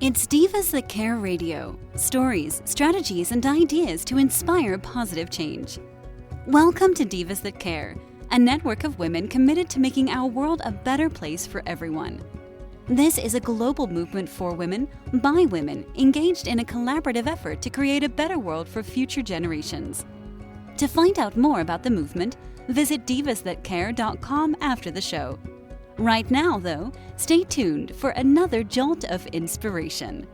It's Divas That Care Radio. Stories, strategies, and ideas to inspire positive change. Welcome to Divas That Care, a network of women committed to making our world a better place for everyone. This is a global movement for women, by women, engaged in a collaborative effort to create a better world for future generations. To find out more about the movement, visit divasthatcare.com after the show. Right now, though, stay tuned for another jolt of inspiration.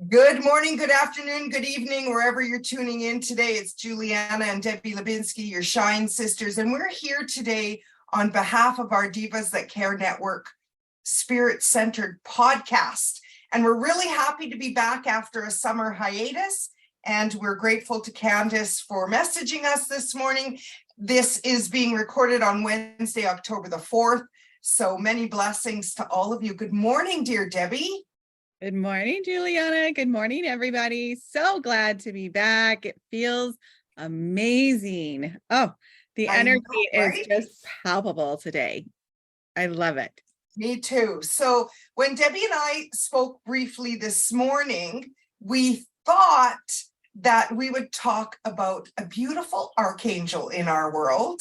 Good morning, good afternoon, good evening, wherever you're tuning in today. It's Giuliana and Debbie Labinski, your Shine Sisters, and we're here today on behalf of our Divas That Care Network Spirit-Centered podcast. And we're really happy to be back after a summer hiatus, and we're grateful to Candace for messaging us this morning. This is being recorded on Wednesday, October the 4th. So many blessings to all of you. Good morning, dear Debbie. Good morning, Giuliana. Good morning, everybody. So glad to be back. It feels amazing. Oh, the energy is just palpable today. I love it. Me too. So when Debbie and I spoke briefly this morning, we thought that we would talk about a beautiful archangel in our world.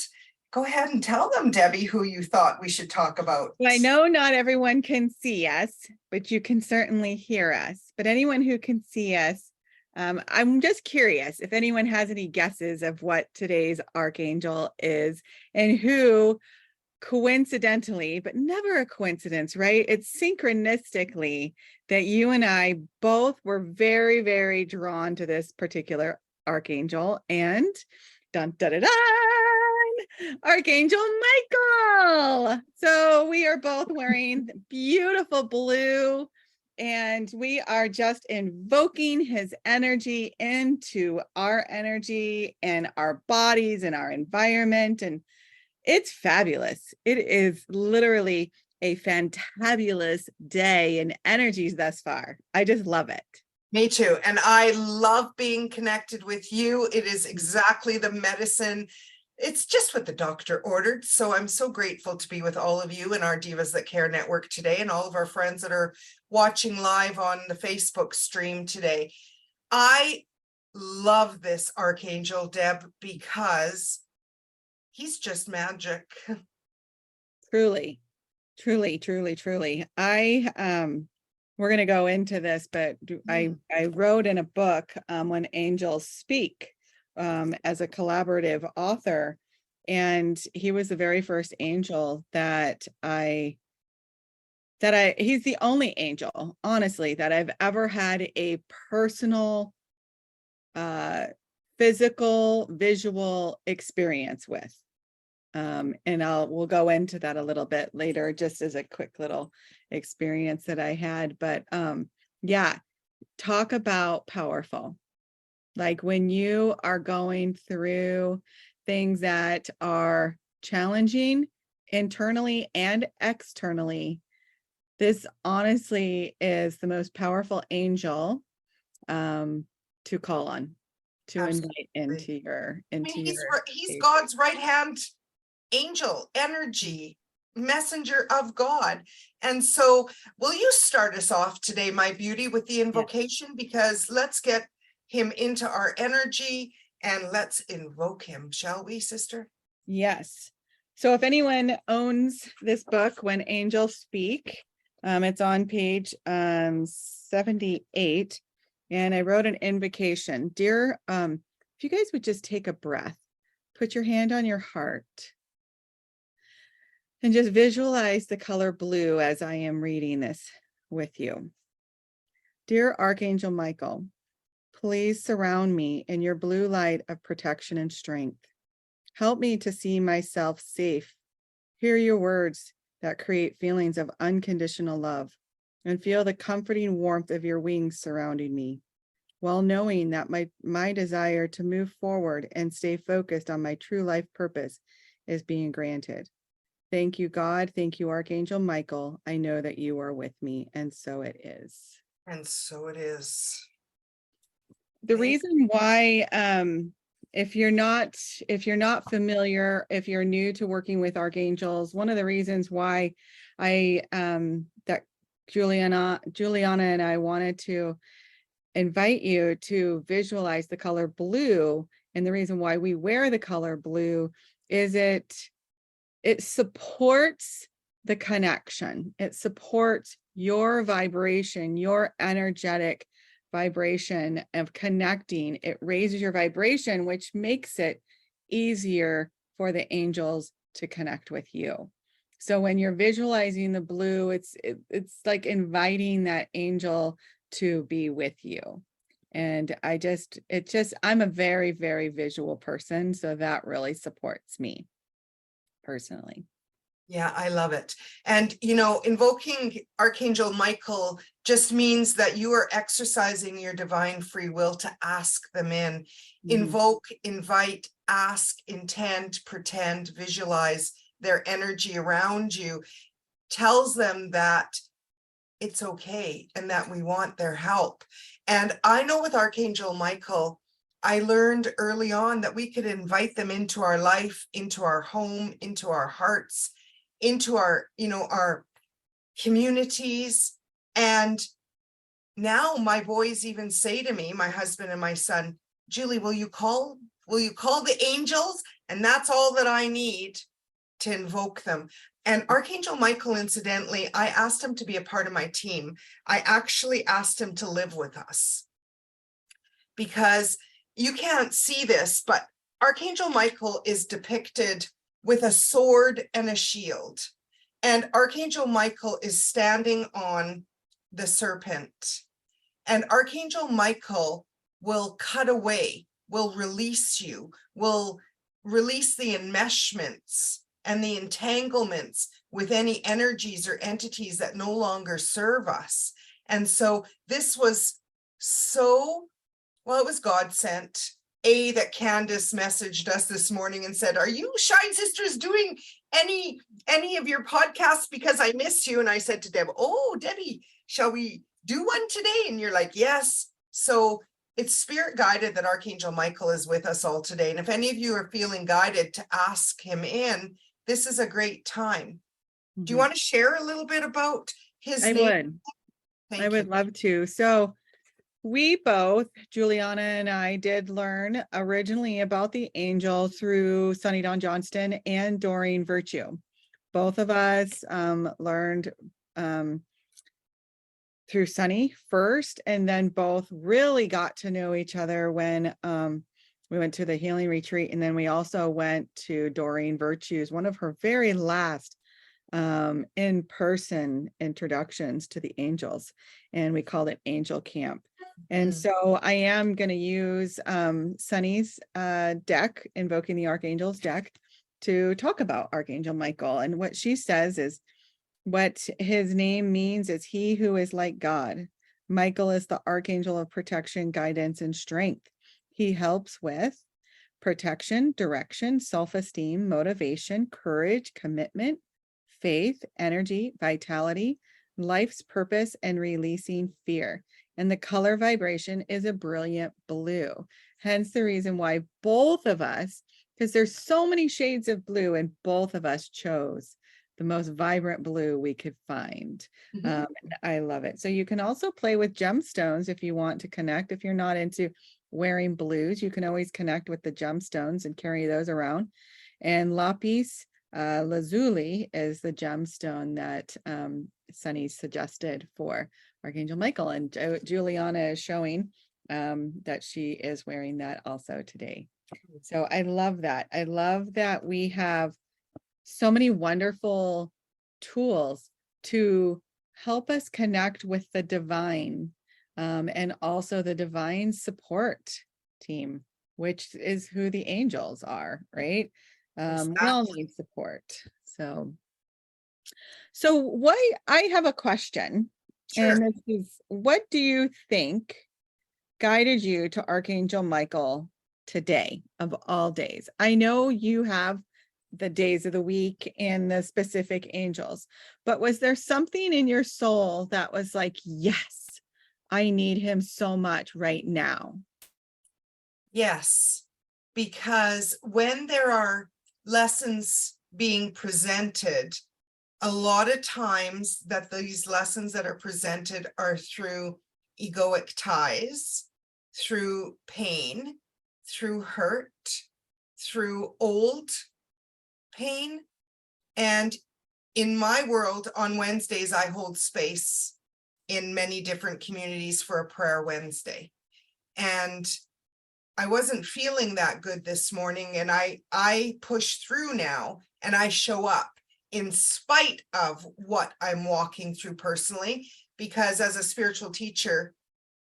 Go ahead and tell them, Debbie, who you thought we should talk about. Well, I know not everyone can see us, but you can certainly hear us. But anyone who can see us, I'm just curious if anyone has any guesses of what today's archangel is and who coincidentally, but never a coincidence, right? It's synchronistically that you and I both were very, very drawn to this particular archangel, and dun, dun, dun, dun, Archangel Michael. So we are both wearing beautiful blue, and we are just invoking his energy into our energy and our bodies and our environment. And it's fabulous. It is literally a fantabulous day and energies thus far. I just love it. Me too. And I love being connected with you. It is exactly the medicine. It's just what the doctor ordered. So I'm so grateful to be with all of you in our Divas That Care network today, and all of our friends that are watching live on the Facebook stream today. I love this Archangel, Deb, because he's just magic. Truly, truly, truly, truly. We're going to go into this, but I wrote in a book, When Angels Speak, as a collaborative author, and he was the very first angel that he's the only angel, honestly, that I've ever had a personal, physical, visual experience with. And we'll go into that a little bit later, just as a quick little experience that I had. But yeah, talk about powerful. Like when you are going through things that are challenging internally and externally, this honestly is the most powerful angel to call on, to Absolutely. invite into he's God's right hand angel, energy, messenger of God. And so will you start us off today, my beauty, with the invocation? Yes. Because let's get him into our energy and let's invoke him, shall we, sister? Yes. So if anyone owns this book, When Angels Speak, it's on page 78, and I wrote an invocation. Dear, if you guys would just take a breath, put your hand on your heart, and just visualize the color blue as I am reading this with you. Dear Archangel Michael, please surround me in your blue light of protection and strength. Help me to see myself safe, hear your words that create feelings of unconditional love, and feel the comforting warmth of your wings surrounding me, while knowing that my desire to move forward and stay focused on my true life purpose is being granted. Thank you, God. Thank you, Archangel Michael. I know that you are with me, and so it is. And so it is. The reason why, if you're not familiar, if you're new to working with archangels, one of the reasons why I that Giuliana and I wanted to invite you to visualize the color blue. And the reason why we wear the color blue is it supports the connection. It supports your vibration, your energetic vibration of connecting. It raises your vibration, which makes it easier for the angels to connect with you. So when you're visualizing the blue, it's like inviting that angel to be with you. And I'm a very, very visual person. So that really supports me personally. Yeah, I love it. And, invoking Archangel Michael just means that you are exercising your divine free will to ask them in. Mm-hmm. Invoke, invite, ask, intend, pretend, visualize their energy around you. Tells them that it's okay and that we want their help. And I know with Archangel Michael, I learned early on that we could invite them into our life, into our home, into our hearts, into our, our communities. And now my boys even say to me, my husband and my son, Julie, will you call the angels? And that's all that I need to invoke them. And Archangel Michael, incidentally, I asked him to be a part of my team. I actually asked him to live with us because you can't see this, but Archangel Michael is depicted with a sword and a shield. And Archangel Michael is standing on the serpent. And Archangel Michael will cut away, will release you, will release the enmeshments and the entanglements with any energies or entities that no longer serve us. And so this was it was God sent. That Candace messaged us this morning and said, are you Shine Sisters doing any of your podcasts? Because I miss you. And I said to Deb, Debbie, shall we do one today? And you're like, yes. So it's spirit guided that Archangel Michael is with us all today. And if any of you are feeling guided to ask him in, this is a great time. Mm-hmm. Do you want to share a little bit about his name? I would love to. So we both, Giuliana and I, did learn originally about the angel through Sunny Dawn Johnston and Doreen Virtue. Both of us learned through Sunny first, and then both really got to know each other when we went to the healing retreat. And then we also went to Doreen Virtue's, one of her very last in-person introductions to the angels, and we called it Angel Camp. And so I am going to use Sunny's deck, Invoking the Archangels deck, to talk about Archangel Michael. And what she says is, what his name means is he who is like God. Michael is the archangel of protection, guidance, and strength. He helps with protection, direction, self-esteem, motivation, courage, commitment, faith, energy, vitality, life's purpose, and releasing fear. And the color vibration is a brilliant blue. Hence the reason why both of us, because there's so many shades of blue, and both of us chose the most vibrant blue we could find. Mm-hmm. I love it. So you can also play with gemstones if you want to connect. If you're not into wearing blues, you can always connect with the gemstones and carry those around. And lapis lazuli is the gemstone that Sunny suggested for Archangel Michael, and Giuliana is showing that she is wearing that also today. So I love that. I love that we have so many wonderful tools to help us connect with the divine, and also the divine support team, which is who the angels are, right? We all need support. So what I have a question. Sure. And this is, what do you think guided you to Archangel Michael today of all days? I know you have the days of the week and the specific angels, but was there something in your soul that was like, yes, I need him so much right now? Yes, because when there are lessons being presented, a lot of times that these lessons that are presented are through egoic ties, through pain, through hurt, through old pain. And in my world, on Wednesdays, I hold space in many different communities for a prayer Wednesday. And I wasn't feeling that good this morning, and I push through now, and I show up in spite of what I'm walking through personally, because as a spiritual teacher,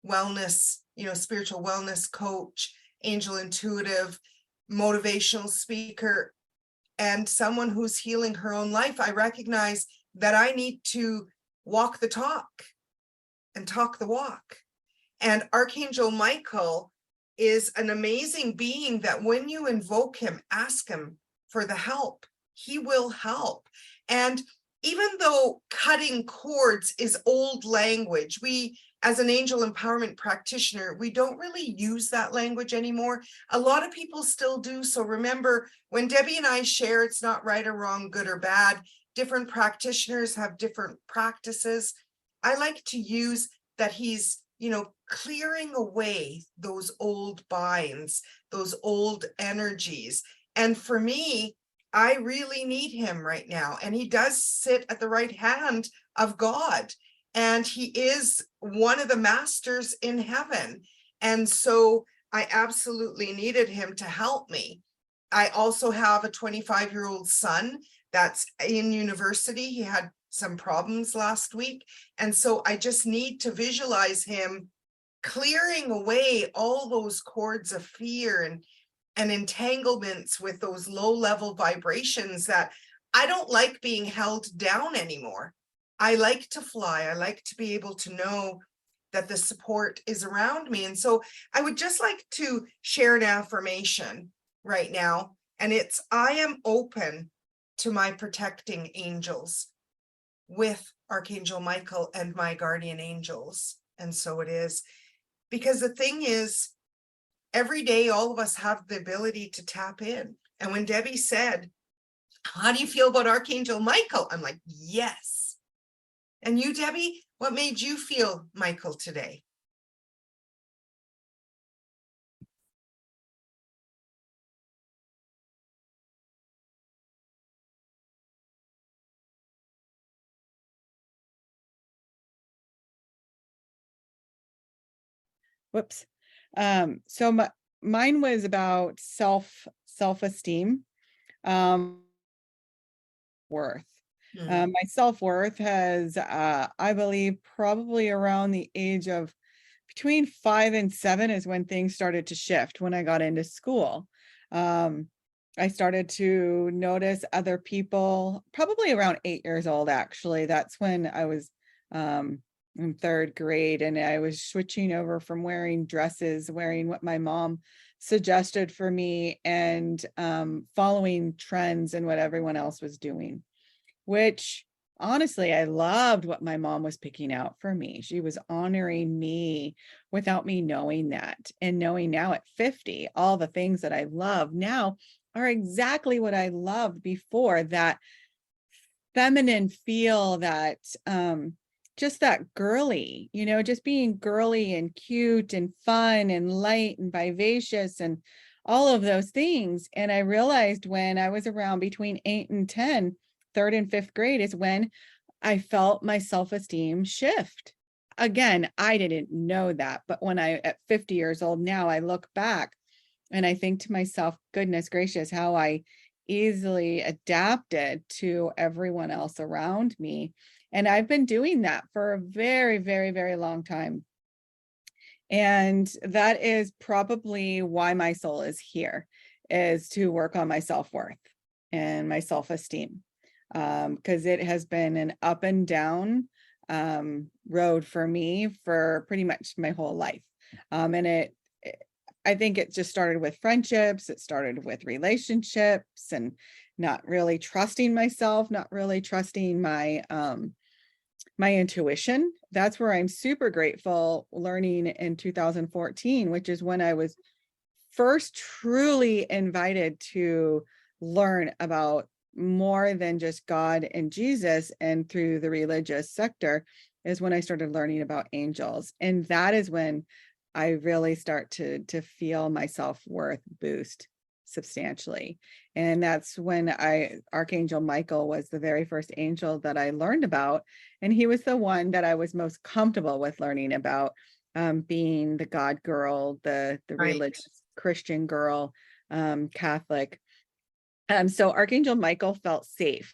wellness, spiritual wellness coach, angel intuitive, motivational speaker, and someone who's healing her own life, I recognize that I need to walk the talk and talk the walk. And Archangel Michael is an amazing being that when you invoke him, ask him for the help, he will help. And even though cutting cords is old language, we, as an angel empowerment practitioner, we don't really use that language anymore. A lot of people still do. So remember, when Debbie and I share, it's not right or wrong, good or bad. Different practitioners have different practices. I like to use that he's, clearing away those old binds, those old energies. And for me, I really need him right now. And he does sit at the right hand of God. And he is one of the masters in heaven. And so I absolutely needed him to help me. I also have a 25-year-old son that's in university. He had some problems last week. And so I just need to visualize him clearing away all those cords of fear and entanglements with those low-level vibrations that I don't like being held down anymore. I like to fly. I like to be able to know that the support is around me. And so I would just like to share an affirmation right now. And it's, I am open to my protecting angels with Archangel Michael and my guardian angels. And so it is. Because the thing is, every day, all of us have the ability to tap in. And when Debbie said, how do you feel about Archangel Michael? I'm like, yes. And you, Debbie, what made you feel Michael today? Whoops. Mine was about self-esteem, worth. My self-worth has, I believe, probably around the age of between 5 and 7 is when things started to shift. When I got into school, I started to notice other people, probably around 8 years old, actually. That's when I was in 3rd grade, and I was switching over from wearing dresses, wearing what my mom suggested for me, and following trends and what everyone else was doing, which honestly, I loved what my mom was picking out for me. She was honoring me without me knowing that. And knowing now at 50, all the things that I love now are exactly what I loved before. That feminine feel, that just that girly, just being girly and cute and fun and light and vivacious and all of those things. And I realized when I was around between 8 and 10, 3rd and 5th grade, is when I felt my self-esteem shift. Again, I didn't know that, but when at 50 years old now, I look back and I think to myself, goodness gracious, how I easily adapted to everyone else around me. And I've been doing that for a very, very, very long time. And that is probably why my soul is here, is to work on my self-worth and my self-esteem. Because it has been an up and down road for me for pretty much my whole life. And I think it just started with friendships. It started with relationships and not really trusting myself, not really trusting my my intuition. That's where I'm super grateful learning in 2014, which is when I was first truly invited to learn about more than just God and Jesus and through the religious sector is when I started learning about angels. And that is when I really start to feel my self-worth boost substantially. And that's when Archangel Michael was the very first angel that I learned about. And he was the one that I was most comfortable with learning about, being the God girl, the Right. religious Christian girl, Catholic. So Archangel Michael felt safe.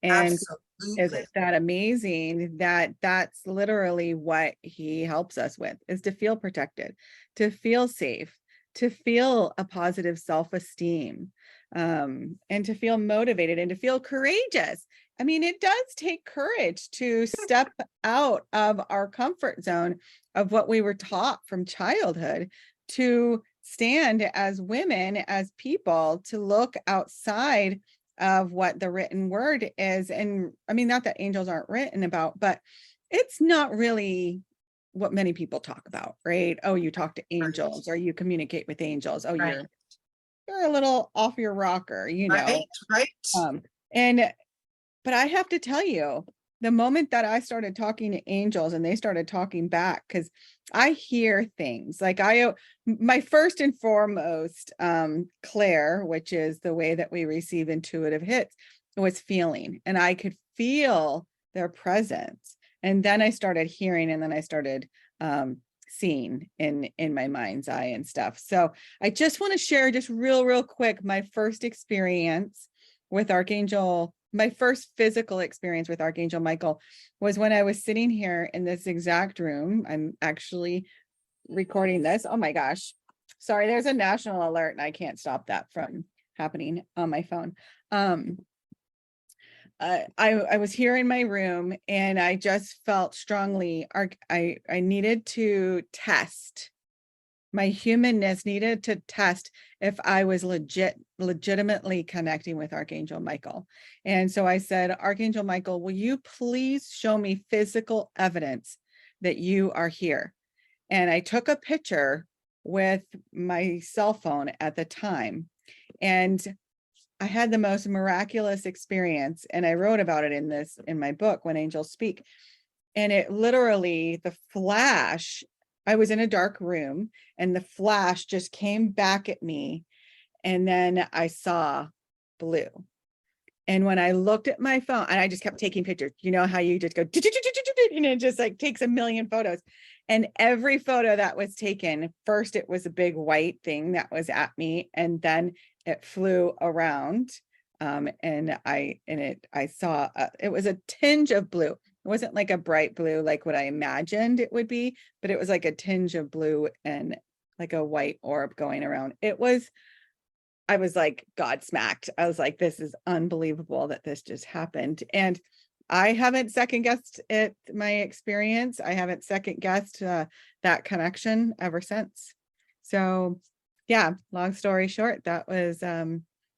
And Absolutely. isn't that amazing that that's literally what he helps us with, is to feel protected, to feel safe, to feel a positive self-esteem, and to feel motivated and to feel courageous. I mean, it does take courage to step out of our comfort zone of what we were taught from childhood, to stand as women, as people, to look outside of what the written word is. And I mean, not that angels aren't written about, but it's not really what many people talk about, right? Oh, you talk to angels, or you communicate with angels. Oh, Right. you're a little off your rocker, you know. Right. But I have to tell you, the moment that I started talking to angels and they started talking back, because I hear things like my first and foremost, Claire, which is the way that we receive intuitive hits, was feeling, and I could feel their presence. And then I started hearing, and then I started seeing in my mind's eye and stuff. So I just want to share just real quick my first experience with Archangel. My first physical experience with Archangel Michael was when I was sitting here in this exact room. I'm actually recording this. Oh my gosh. Sorry, there's a national alert and I can't stop that from happening on my phone. I was here in my room and I just felt strongly, I needed to test. My humanness needed to test if I was legitimately connecting with Archangel Michael. And so I said, Archangel Michael, will you please show me physical evidence that you are here? And I took a picture with my cell phone at the time. And I had the most miraculous experience. And I wrote about it in my book, When Angels Speak. And it literally, the flash, I was in a dark room and the flash just came back at me. And then I saw blue. And when I looked at my phone, and I just kept taking pictures, you know how you just go, and it just like takes a million photos. And every photo that was taken, first it was a big white thing that was at me, and then it flew around. And I saw, it was a tinge of blue. It wasn't like a bright blue, like what I imagined it would be, but it was like a tinge of blue and like a white orb going around. I was like, God smacked. I was like, this is unbelievable that this just happened. And I haven't second guessed it, my experience. I haven't second guessed that connection ever since. So yeah, long story short, that was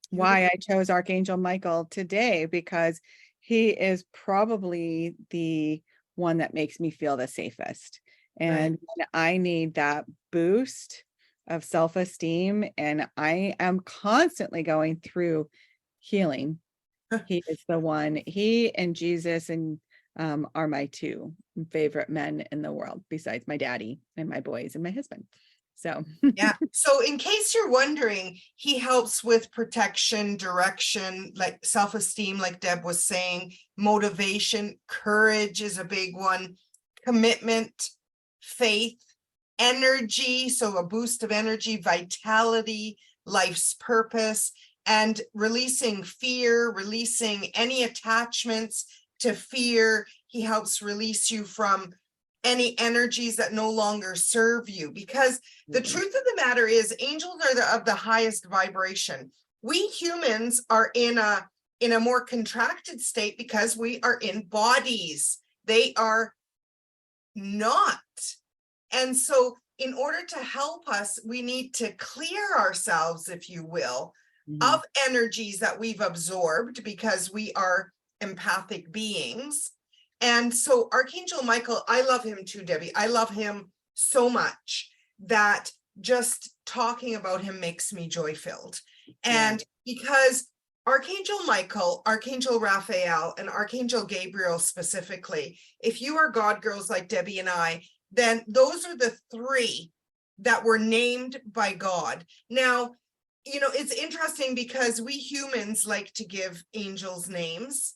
why I chose Archangel Michael today, because he is probably the one that makes me feel the safest. And when I need that boost of self-esteem, and I am constantly going through healing, he is the one. He and Jesus and are my two favorite men in the world, besides my daddy and my boys and my husband. So yeah. So in case you're wondering, he helps with protection, direction, like self-esteem, like Deb was saying, motivation, courage is a big one, commitment, faith, energy, so a boost of energy, vitality, life's purpose, and releasing fear, releasing any attachments to fear. He helps release you from any energies that no longer serve you, because the truth of the matter is angels are of the highest vibration. We humans are in a more contracted state because we are in bodies. They are not. And so in order to help us, we need to clear ourselves, if you will, of energies that we've absorbed, because we are empathic beings. And so Archangel Michael, I love him too, Debbie. I love him so much that just talking about him makes me joy-filled. And because Archangel Michael, Archangel Raphael, and Archangel Gabriel specifically, if you are God girls like Debbie and I, then those are the three that were named by God. Now, it's interesting because we humans like to give angels names.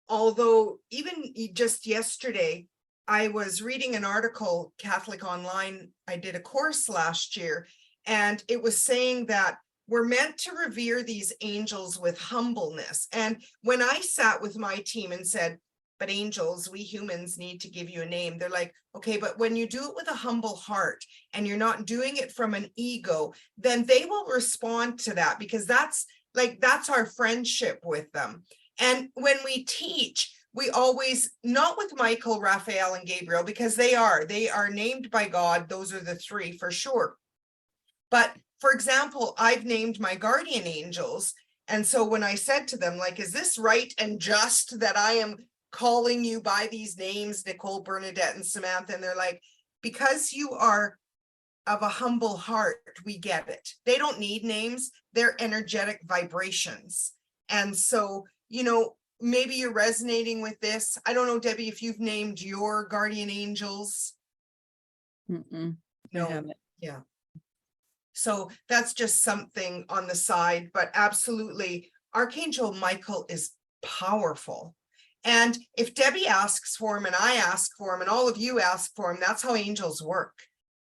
Although even just yesterday, I was reading an article, Catholic Online. I did a course last year, and it was saying that we're meant to revere these angels with humbleness. And when I sat with my team and said, but angels, we humans need to give you a name, they're like, okay, but when you do it with a humble heart and you're not doing it from an ego, then they will respond to that, because that's our friendship with them. And when we teach, we always, not with Michael, Raphael, and Gabriel, because they are named by God. Those are the three for sure. But for example, I've named my guardian angels. And so when I said to them, like, is this right and just that I am calling you by these names, Nicole, Bernadette, and Samantha? And they're like, because you are of a humble heart, we get it. They don't need names. They're energetic vibrations. And so, maybe you're resonating with this. I don't know, Debbie, if you've named your guardian angels. No, I haven't. Yeah. So that's just something on the side, but absolutely, Archangel Michael is powerful. And if Debbie asks for him and I ask for him and all of you ask for him, that's how angels work.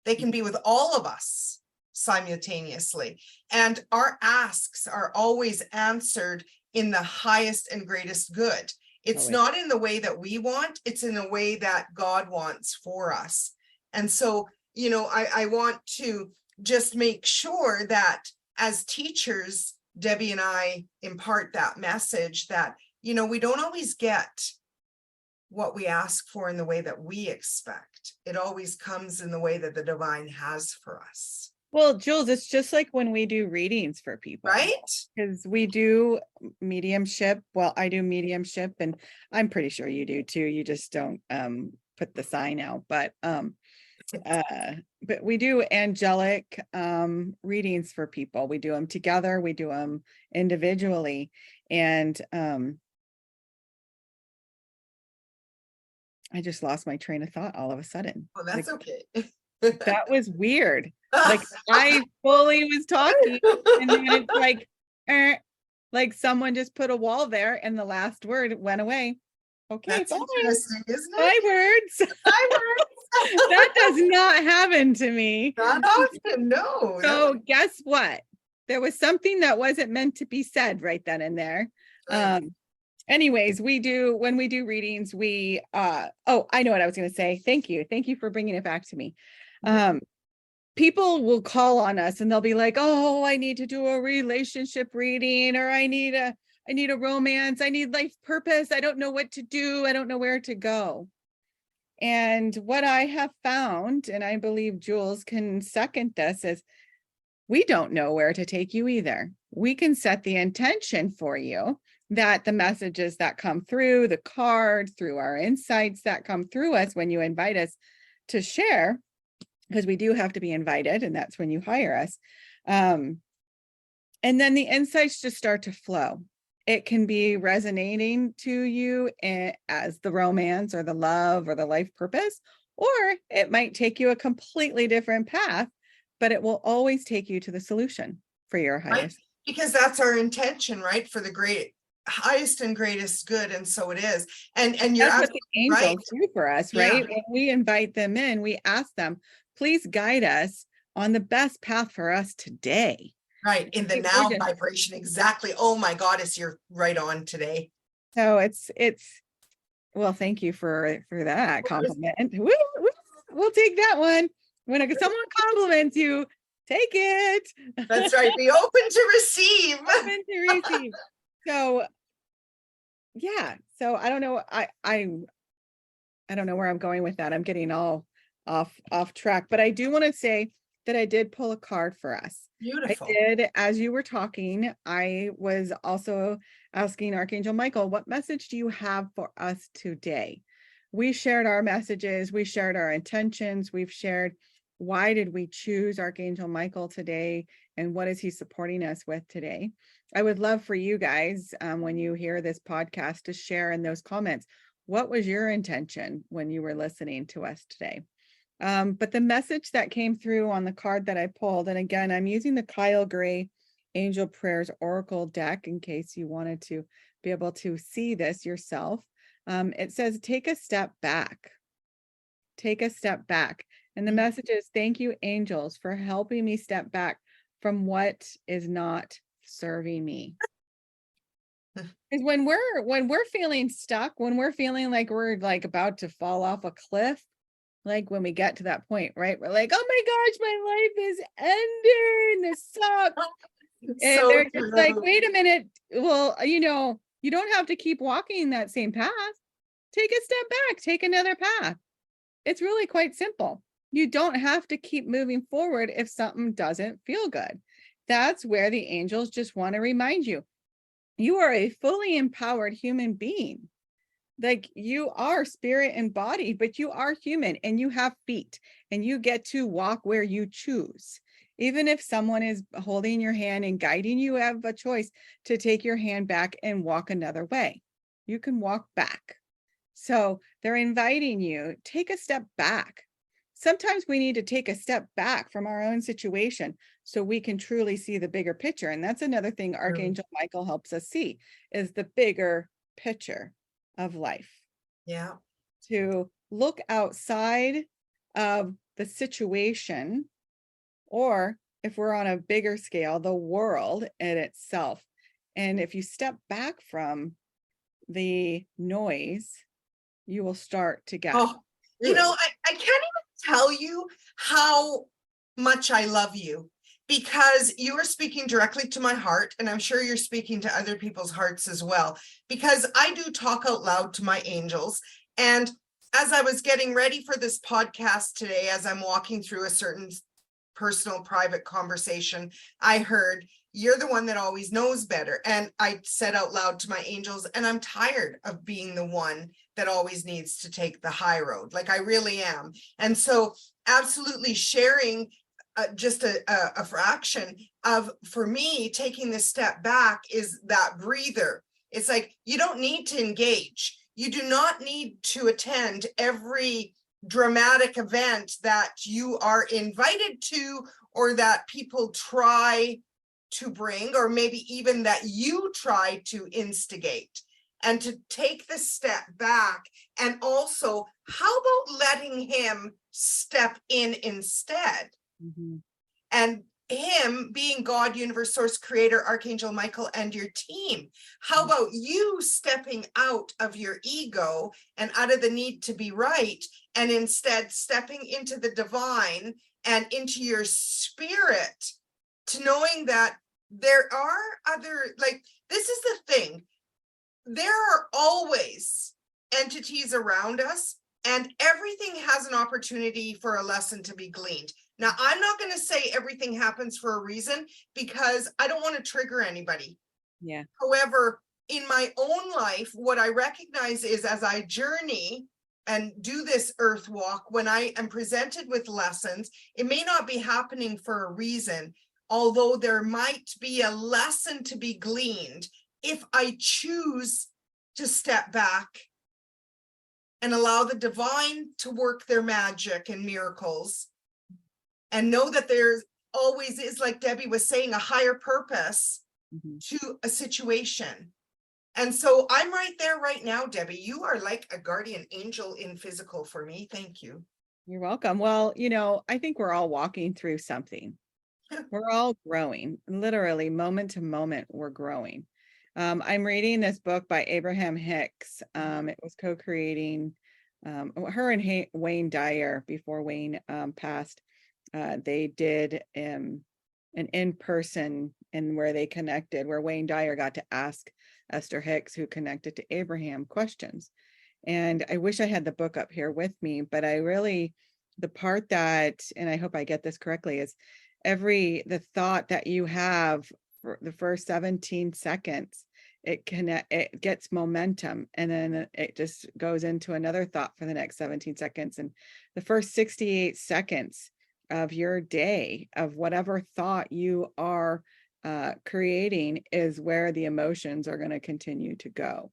They can be with all of us simultaneously. And our asks are always answered in the highest and greatest good. It's not in the way that we want, it's in a way that God wants for us. And so, I want to just make sure that as teachers, Debbie and I impart that message that, we don't always get what we ask for in the way that we expect. It always comes in the way that the divine has for us. Well, Jules, it's just like when we do readings for people, right? Because we do mediumship. Well, I do mediumship, and I'm pretty sure you do too. You just don't put the sign out, but we do angelic readings for people. We do them together, we do them individually, and I just lost my train of thought all of a sudden. Oh, that's okay. That was weird. Like I fully was talking, and then it's like someone just put a wall there, and the last word went away. Okay, that's interesting, isn't it? 5 words. 5 words. That does not happen to me. Not often, no. So guess what? There was something that wasn't meant to be said right then and there. Anyways, when we do readings, we I know what I was going to say. Thank you for bringing it back to me. People will call on us and they'll be like, oh, I need to do a relationship reading, or I need a romance, I need life purpose, I don't know what to do, I don't know where to go. And what I have found, and I believe Jules can second this, is we don't know where to take you either. We can set the intention for you that the messages that come through the card, through our insights that come through us when you invite us to share, because we do have to be invited, and that's when you hire us. And then the insights just start to flow. It can be resonating to you as the romance or the love or the life purpose, or it might take you a completely different path, but it will always take you to the solution for your highest. Right? Because that's our intention, right? For the highest and greatest good. And so it is. And you're that's what the angels right. do for us, right? Yeah. When we invite them in, we ask them, please guide us on the best path for us today. Right. In the now vibration. Exactly. Oh my goddess, you're right on today. So it's well, thank you for that compliment. We'll take that one. When someone compliments you, take it. That's right. Be open to receive. Open to receive. So yeah. So I don't know. I don't know where I'm going with that. I'm getting all off track, but I do want to say that I did pull a card for us. Beautiful. I did. As you were talking, I was also asking Archangel Michael, what message do you have for us today? We shared our messages. We shared our intentions. We've shared why did we choose Archangel Michael today, and what is he supporting us with today? I would love for you guys, when you hear this podcast, to share in those comments, what was your intention when you were listening to us today? But the message that came through on the card that I pulled, and again, I'm using the Kyle Gray Angel Prayers Oracle deck in case you wanted to be able to see this yourself. It says, take a step back. Take a step back. And the message is, thank you, angels, for helping me step back from what is not serving me. Because when we're feeling stuck, when we're feeling like we're like about to fall off a cliff, like when we get to that point, right? We're like, oh my gosh, my life is ending. This sucks. And So they're just like, true. wait a minute. Well, you don't have to keep walking that same path. Take a step back, take another path. It's really quite simple. You don't have to keep moving forward if something doesn't feel good. That's where the angels just want to remind you, you are a fully empowered human being. Like, you are spirit and body, but you are human and you have feet and you get to walk where you choose. Even if someone is holding your hand and guiding you, have a choice to take your hand back and walk another way. You can walk back. So they're inviting you, take a step back. Sometimes we need to take a step back from our own situation so we can truly see the bigger picture. And that's another thing Archangel Michael helps us see, is the bigger picture of life. Yeah. To look outside of the situation, or if we're on a bigger scale, the world in itself. And if you step back from the noise, you will start to get I can't even tell you how much I love you, because you are speaking directly to my heart, and I'm sure you're speaking to other people's hearts as well, because I do talk out loud to my angels. And as I was getting ready for this podcast today, as I'm walking through a certain personal, private conversation, I heard, you're the one that always knows better. And I said out loud to my angels, and I'm tired of being the one that always needs to take the high road. Like, I really am. And so absolutely sharing just a fraction of, for me, taking this step back is that breather. It's like, you don't need to engage. You do not need to attend every dramatic event that you are invited to, or that people try to bring, or maybe even that you try to instigate. And to take the step back, and also, how about letting him step in instead? Mm-hmm. And him being God, universe, source, creator, Archangel Michael, and your team. How about you stepping out of your ego and out of the need to be right, and instead stepping into the divine and into your spirit, to knowing that there are other, like, this is the thing. There are always entities around us, and everything has an opportunity for a lesson to be gleaned. Now, I'm not going to say everything happens for a reason, because I don't want to trigger anybody. Yeah. However, in my own life, what I recognize is, as I journey and do this earth walk, when I am presented with lessons, it may not be happening for a reason, although there might be a lesson to be gleaned if I choose to step back and allow the divine to work their magic and miracles, and know that there's always is, like Debbie was saying, a higher purpose to a situation. And so I'm right there right now, Debbie. You are like a guardian angel in physical for me. Thank you. You're welcome. Well, I think we're all walking through something. We're all growing, literally moment to moment, we're growing. I'm reading this book by Abraham Hicks. It was co-creating her and Wayne Dyer before Wayne passed. They did an in-person, and where they connected, where Wayne Dyer got to ask Esther Hicks, who connected to Abraham, questions. And I wish I had the book up here with me, but the part that, and I hope I get this correctly, is the thought that you have for the first 17 seconds, it gets momentum, and then it just goes into another thought for the next 17 seconds. And the first 68 seconds of your day, of whatever thought you are creating, is where the emotions are going to continue to go.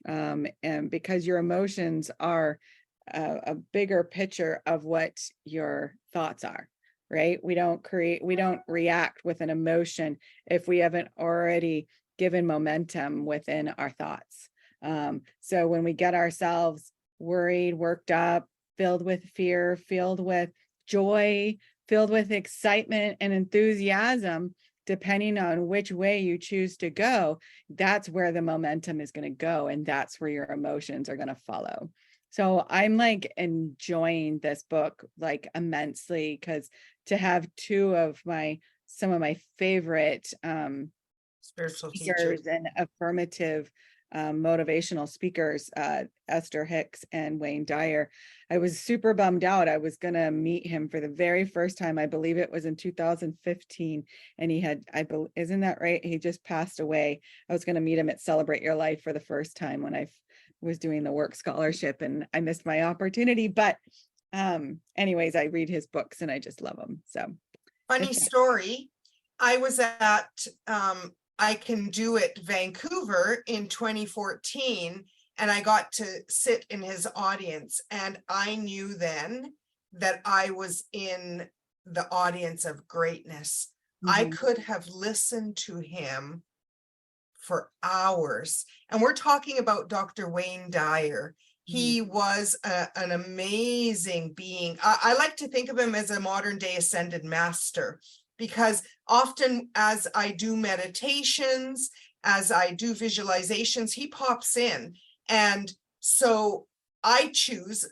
And because your emotions are a bigger picture of what your thoughts are, right? We don't react with an emotion if we haven't already given momentum within our thoughts. So when we get ourselves worried, worked up, filled with fear, filled with joy, filled with excitement and enthusiasm, depending on which way you choose to go, that's where the momentum is going to go. And that's where your emotions are going to follow. So I'm like enjoying this book like immensely, because to have some of my favorite Spiritual speakers teachers. and affirmative motivational speakers, Esther Hicks and Wayne Dyer. I was super bummed out. I was going to meet him for the very first time. I believe it was in 2015. And he had, isn't that right? He just passed away. I was going to meet him at Celebrate Your Life for the first time when I was doing the work scholarship, and I missed my opportunity. But anyways, I read his books and I just love them. So Funny story. I was at I Can Do It Vancouver in 2014, and I got to sit in his audience, and I knew then that I was in the audience of greatness. I could have listened to him for hours, and we're talking about Dr. Wayne Dyer. He was an amazing being. I like to think of him as a modern day ascended master, because often as I do meditations, as I do visualizations, he pops in. And so I choose,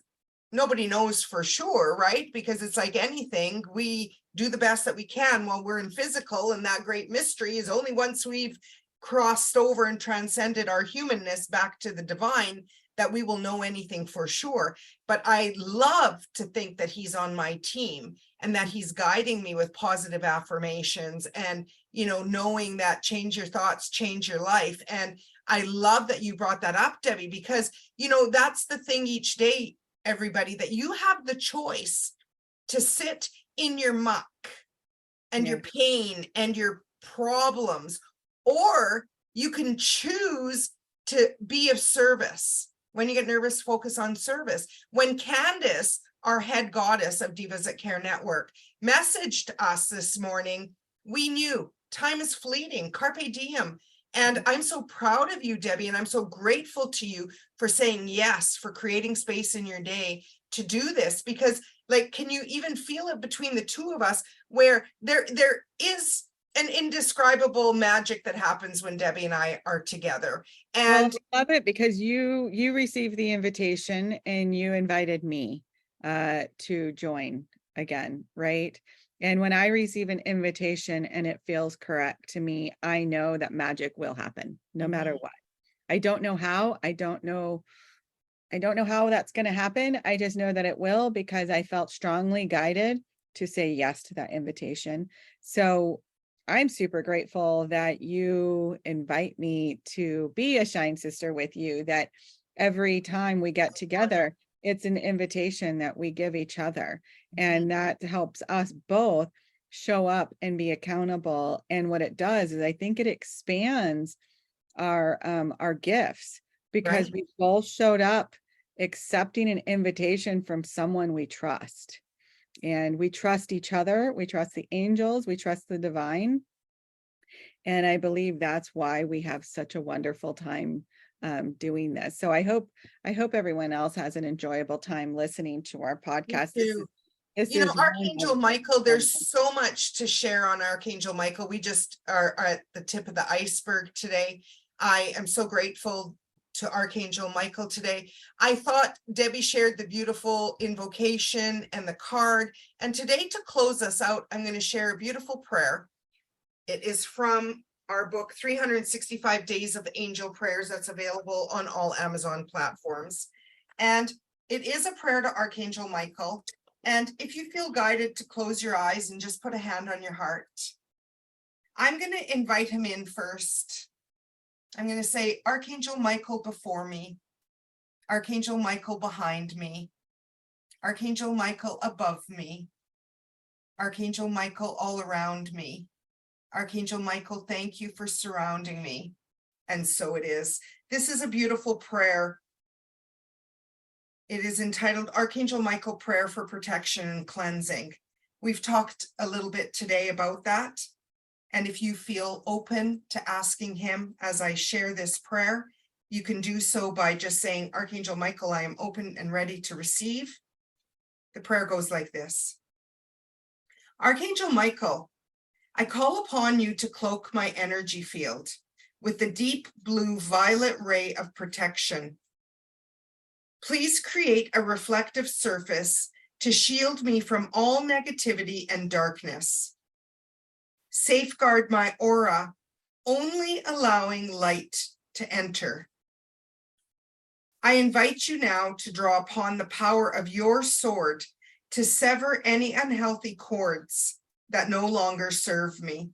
nobody knows for sure, right? Because it's like anything, we do the best that we can while we're in physical. And that great mystery is only once we've crossed over and transcended our humanness back to the divine that we will know anything for sure. But I love to think that he's on my team and that he's guiding me with positive affirmations and, you know, knowing that change your thoughts, change your life. And I love that you brought that up, Debbie, because, you know, that's the thing each day, everybody, that you have the choice to sit in your muck and your pain and your problems, or you can choose to be of service. When you get nervous, focus on service. When Candace, our head goddess of Divas That Care Network, messaged us this morning, we knew time is fleeting, carpe diem. And I'm so proud of you, Debbie, and I'm so grateful to you for saying yes, for creating space in your day to do this. Because, like, can you even feel it between the two of us, where there is an indescribable magic that happens when Debbie and I are together. And well, I love it because you received the invitation and you invited me to join again, right? And when I receive an invitation and it feels correct to me, I know that magic will happen no matter what. I don't know how. I don't know how that's going to happen. I just know that it will, because I felt strongly guided to say yes to that invitation. So I'm super grateful that you invite me to be a Shine Sister with you, that every time we get together, it's an invitation that we give each other. And that helps us both show up and be accountable. And what it does is I think it expands our gifts, because we both showed up accepting an invitation from someone we trust. And we trust each other, we trust the angels, we trust the divine. And I believe that's why we have such a wonderful time doing this. So I hope everyone else has an enjoyable time listening to our podcast. This you know, is Archangel Michael, there's so much to share on Archangel Michael. We just are at the tip of the iceberg today. I am so grateful to Archangel Michael today. I thought Debbie shared the beautiful invocation and the card. And today, to close us out, I'm going to share a beautiful prayer. It is from our book, 365 Days of Angel Prayers, that's available on all Amazon platforms. And it is a prayer to Archangel Michael. And if you feel guided to close your eyes and just put a hand on your heart, I'm going to invite him in first. I'm going to say, Archangel Michael before me, Archangel Michael behind me, Archangel Michael above me, Archangel Michael all around me. Archangel Michael, thank you for surrounding me. And so it is. This is a beautiful prayer. It is entitled Archangel Michael Prayer for Protection and Cleansing. We've talked a little bit today about that. And if you feel open to asking him as I share this prayer, you can do so by just saying, Archangel Michael, I am open and ready to receive. The prayer goes like this. Archangel Michael, I call upon you to cloak my energy field with the deep blue violet ray of protection. Please create a reflective surface to shield me from all negativity and darkness. Safeguard my aura, only allowing light to enter. I invite you now to draw upon the power of your sword to sever any unhealthy cords that no longer serve me.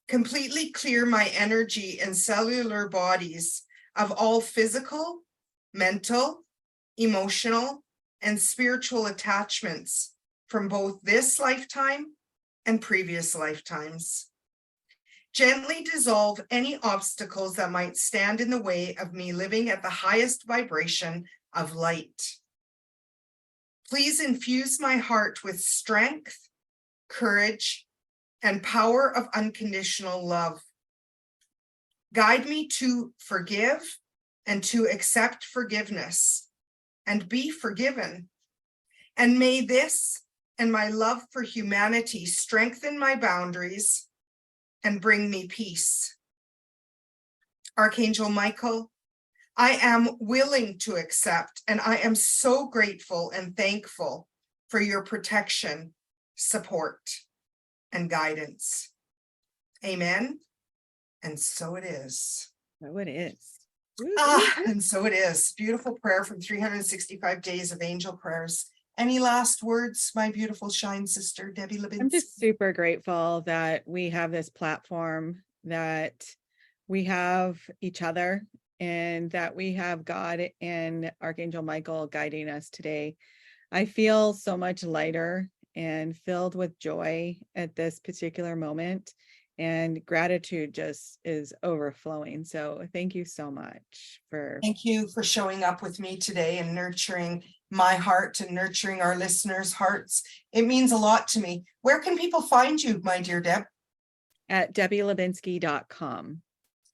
Completely clear my energy and cellular bodies of all physical, mental, emotional, and spiritual attachments from both this lifetime and previous lifetimes. Gently dissolve any obstacles that might stand in the way of me living at the highest vibration of light. Please infuse my heart with strength, courage, and power of unconditional love. Guide me to forgive and to accept forgiveness and be forgiven. And may this and my love for humanity strengthen my boundaries and bring me peace. Archangel Michael, I am willing to accept, and I am so grateful and thankful for your protection, support, and guidance. Amen. And so it is. So it is. And so it is. Beautiful prayer from 365 Days of Angel Prayers. Any last words, my beautiful shine sister, Debbie Labinski? I'm just super grateful that we have this platform, that we have each other, and that we have God and Archangel Michael guiding us today. I feel so much lighter and filled with joy at this particular moment, and gratitude just is overflowing. So thank you so much for. Thank you for showing up with me today and nurturing my heart and nurturing our listeners' hearts. It means a lot to me. Where can people find you, my dear Deb? At DebbieLabinski.com.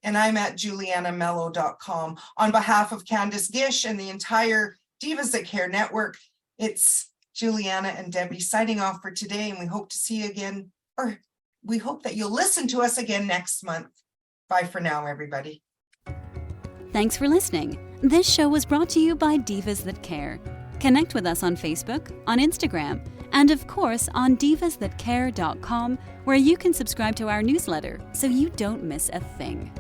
And I'm at JulianaMelo.com. On behalf of Candace Gish and the entire Divas That Care network, it's Juliana and Debbie signing off for today, and we hope to see you again, or we hope that you'll listen to us again next month. Bye for now, everybody. Thanks for listening. This show was brought to you by Divas That Care. Connect with us on Facebook, on Instagram, and of course on divasthatcare.com, where you can subscribe to our newsletter so you don't miss a thing.